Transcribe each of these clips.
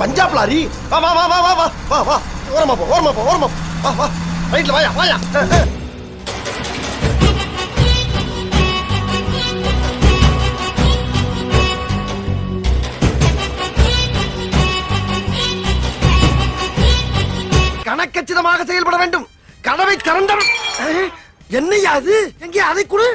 Punjab lorry. வா வா வா வா வா வா வா ஓரமா போ ஓரமா போ ஓரமா வா வா ரைட்ல வாயா வாயா. கணக்கச்சிதமாக செயல்பட வேண்டும். கதவை திறந்தவன் என்னையா அது? எங்கே அதை கொடு.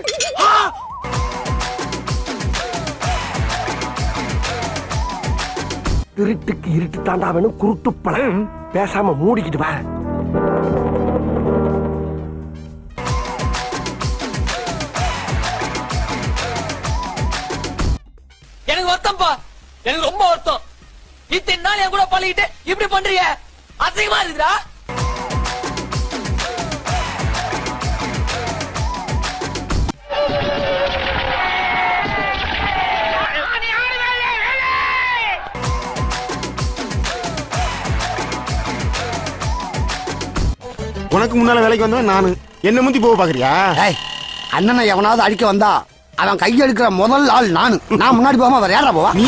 திருட்டுக்கு இருட்டு தாண்டா வேணும். குருட்டு பழம் பேசாம மூடிக்கிட்டு வா. எனக்கு வருத்தம்ப்பா, எனக்கு ரொம்ப வருத்தம். இத்தனை நாள் என் கூட பழகிட்டு இப்படி பண்றீங்க, அசிங்கமா இருக்குடா. உனக்கு முன்னால வேலைக்கு வந்தவன் நானு. என்ன முந்தி போக பாக்குறியா? அண்ணனை எவனாவது அடிக்க வந்தா அவன் கையெடுக்கிற முதல் ஆள் நானு. நான் முன்னாடி போகாம வேற யாரா போவா? நீ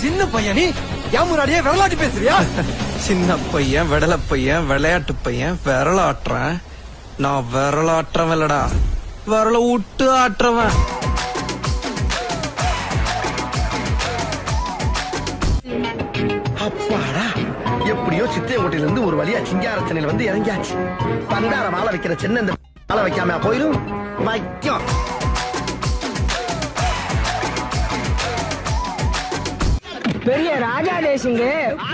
சின்ன பையன், நீ என் முன்னாடியே விளையாட்டு பேசுறியா? சின்ன பையன், விடல பையன், விளையாட்டு பையன், விரலாட்டுறேன். நான் விரலாட்டுறவன் இல்லடா, விரல விட்டு ஆட்டுறவன். அப்பாடா, எப்படியோ சித்தையங்கோட்டையில இருந்து ஒரு வழியா சிங்காரச்சனையில வந்து இறங்கியாச்சு. பண்டார மாலை வைக்கிற சின்ன இந்த மாலை வைக்காம போயிடும். வைக்கும். பெரிய ராஜா தேசிங்க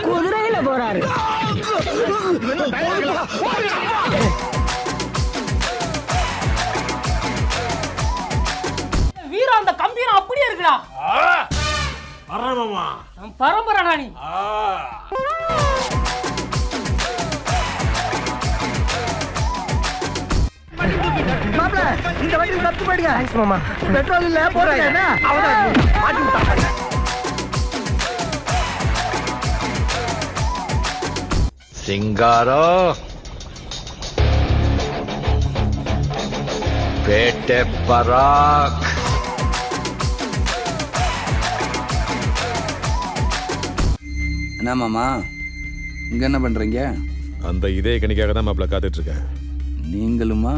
குதிரையில போறாரு. வீரா, அந்த கம்பீரம் அப்படியே இருக்குடா. பரம்பரை நீ. இந்த வண்டி தப்பு போயிடுங்க. மாமா பெட்ரோல் இல்ல போறேன். சிங்காரோ பேட்டை பராக். என்ன மாமா இங்க என்ன பண்றீங்க? அந்த இதே கணிக்காக தான் மாப்பிள்ள காத்துட்டு இருக்கேன். நீங்களுமா?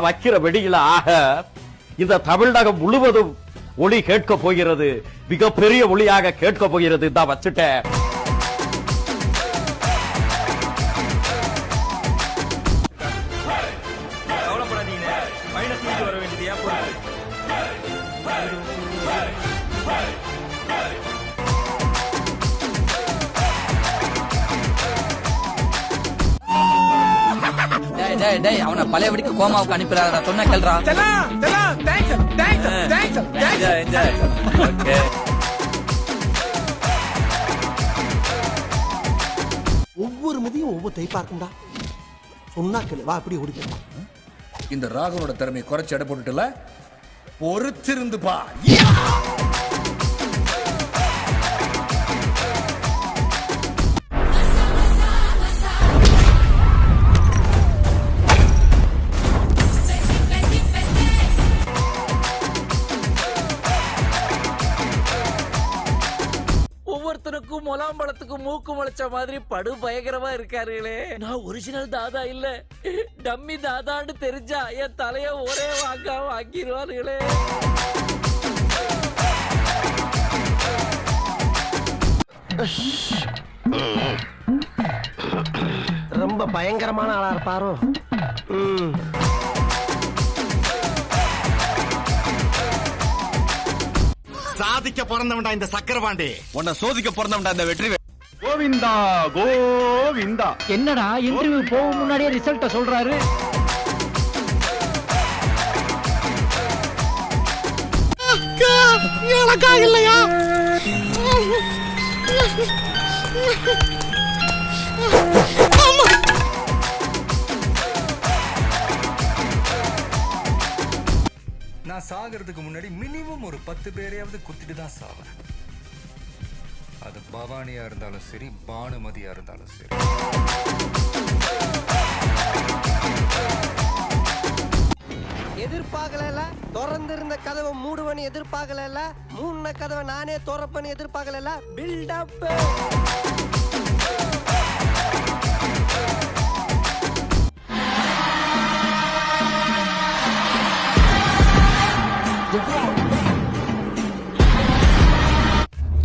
வைக்கிற வெடியில ஆக இந்த தமிழகம் முழுவதும் ஒளி கேட்க போகிறது. மிகப்பெரிய ஒளியாக கேட்க போகிறது. தான் வச்சுட்டேன். அவனை பழைய வடிக்கு கோமாவுக்கு அனுப்பிடாத சொன்ன கேள்றா. ஒவ்வொரு முதியும் ஒவ்வொரு டைப்பா இருக்கும்டா. சொன்னா கேளு. வா அப்படி ஓடி போயிடலாம். இந்த ராகவனோட திறமையை குறைச்சு எடை போட்டுட்டுல பொறுத்திருந்து பா. ஒவ்வொருத்தருக்கும் முலாம்பழத்துக்கும் மூக்கு முளைச்ச மாதிரி படு பயங்கரமா இருக்காருங்களே. நான் ஒரிஜினல் தாதா இல்ல, டம்மி தாதான்னு தெரிஞ்சா என் தலைய ஒரே வாங்கிடுவாருங்களே. ரொம்ப பயங்கரமான ஆளா இருப்பாரோ. சாதிக்க பிறந்தவன்டா இந்த சக்கரபாண்டி. உன்னை சோதிக்க பிறந்தவன்டா இந்த வெற்றி. கோவிந்தா கோவிந்தா. என்னடா இன்டர்வியூ போக முன்னாடியே ரிசல்ட்ட சொல்றாரு. எனக்காக இல்லையா? நான் சாகிறதுக்கு முன்னாடி மினிமம் ஒரு 10 பேரையாவது குத்திட்டு தான் சாவேன். அது பவானியா இருந்தாலும் சரி, பானுமதியா இருந்தாலும் சரி. திறந்திருந்த கதவை மூடுவன்னு எதிர்பார்க்கல, மூணு கதவை நானே திறப்பன்னு எதிர்பார்க்கல. பில்டப்.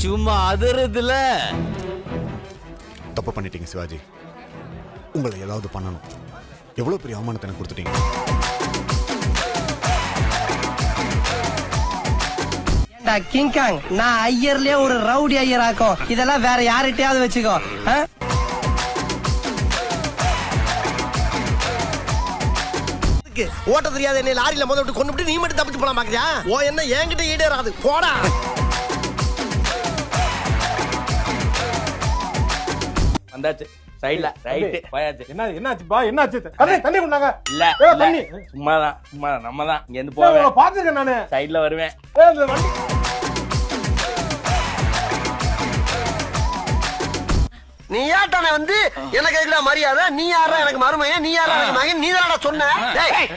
சும்மா அதிருதுல. தப்பு பண்ணிட்டீங்க சிவாஜி. உங்களை ஏதாவது பண்ணணும். எவ்வளவு பெரிய அவமானத்தை எனக்கு கொடுத்துட்டீங்க. கிங்காங், நான் ஐயர்லயே ஒரு ரவுடி ஐயர் ஆக்கும். இதெல்லாம் வேற யார்கிட்டயாவது வச்சுக்கோ. ஓட்ட தெரியாத என்ன லாரியில மோத விட்டு கொண்டு விட்டு நீ மட்டும் தப்பிச்சு போலாம் பாக்குறியா? ஓ என்ன என்கிட்ட ஈடேறாது, போடா. வந்தாச்சு சைடுல ரைட் போயாச்சு. என்னாச்சுப்பா? என்னாச்சு? தண்ணி கொண்டாங்க. இல்ல தண்ணி சும்மாதான் நம்ம தான் இங்க இருந்து போவேன். பாத்துருக்கேன் நானு. சைடுல வருவேன். நீ யாட்டானே வந்து எனக்கு எதுக்குடா மரியாதை? நீ யாரா எனக்கு மருமையா? நீ யாரா எனக்கு மகன்? நீ தானடா சொன்ன.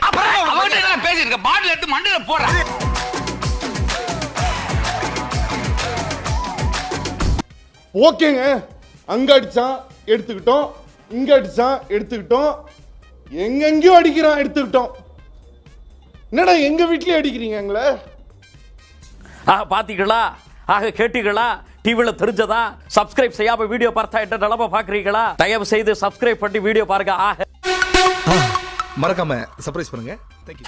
அப்புறம் பேசிருக்க பாட்டில் எடுத்து மண்டையில போடுறேன். ஓகேங்க, அங்க அடிச்சான் எடுத்துக்கிட்டோம், இங்க அடிச்சான் எடுத்துக்கிட்டோம், எங்கெங்கயோ அடிக்கிறான் எடுத்துக்கிட்டோம். என்னடா எங்க வீட்லயே அடிக்கிறீங்க எங்களை? பாத்தீங்களா? ஆக கேட்டீங்களா? டிவில தெரிஞ்சதா? சப்ஸ்கிரைப் செய்யாம வீடியோ பார்த்தா என்ன நிலைமை பாக்குறீங்களா? தயவு செய்து சப்ஸ்கிரைப் பண்ணி வீடியோ பாருங்க. மறக்காம சர்ப்ரைஸ் பண்ணுங்க. Thank you.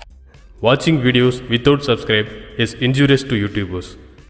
Watching videos without subscribe is injurious to YouTubers.